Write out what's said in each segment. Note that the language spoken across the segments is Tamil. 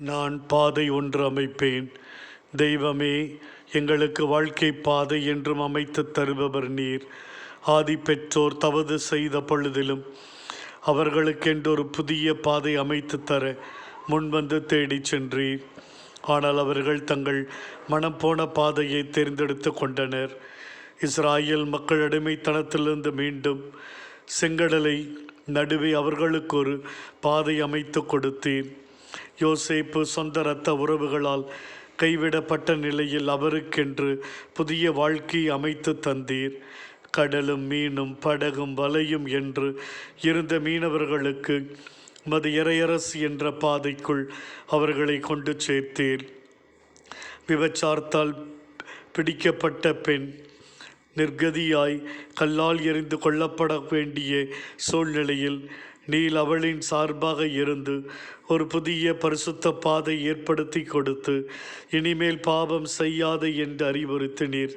நான் பாதை ஒன்று அமைப்பேன். தெய்வமே, எங்களுக்கு வாழ்க்கை பாதை என்றும் அமைத்து தருபவர் நீர். ஆதி பெற்றோர் தவறு செய்த பொழுதிலும் அவர்களுக்கென்றொரு புதிய பாதை அமைத்து தர முன்வந்து தேடிச் சென்றீர். ஆனால் அவர்கள் தங்கள் மனம் போன பாதையை தேர்ந்தெடுத்து கொண்டனர். இஸ்ராயேல் மக்கள் அடிமைத்தனத்திலிருந்து மீண்டும் செங்கடலை நடுவே அவர்களுக்கு ஒரு பாதை அமைத்து கொடுத்தீர். யோசேப்பு சொந்த இரத்த உறவுகளால் கைவிடப்பட்ட நிலையில் அவருக்கென்று புதிய வாழ்க்கை அமைத்து தந்தீர். கடலும் மீனும் படகும் வலையும் என்று இருந்த மீனவர்களுக்கு மது இறையரசு என்ற பாதைக்குள் அவர்களை கொண்டு சேர்த்தீர். விபச்சாரத்தால் பிடிக்கப்பட்ட பெண் நிர்கதியாய் கல்லால் எறிந்து கொல்லப்பட வேண்டிய சூழ்நிலையில் நீல் அவளின் சார்பாக இருந்து ஒரு புதிய பரிசுத்த பாதை ஏற்படுத்தி கொடுத்து இனிமேல் பாவம் செய்யாது என்று அறிவுறுத்தினீர்.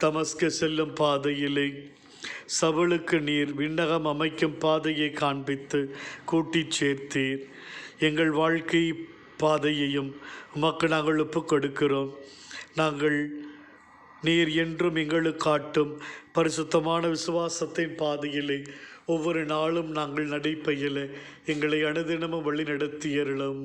தமஸ்கு செல்லும் பாதையிலே சவுலுக்கு நீர் விண்ணகம் அமைக்கும் பாதையை காண்பித்து கூட்டிச் சேர்த்தீர். எங்கள் வாழ்க்கை பாதையையும் உமக்கு நாங்கள் ஒப்புக் கொடுக்கிறோம். நாங்கள் நீர் என்றும் எங்களுக்கு காட்டும் பரிசுத்தமான விசுவாசத்தின் பாதையிலே ஒவ்வொரு நாளும் நாங்கள் நடைபயில எங்களை அனுதினமும் வழி நடத்தியருளும்.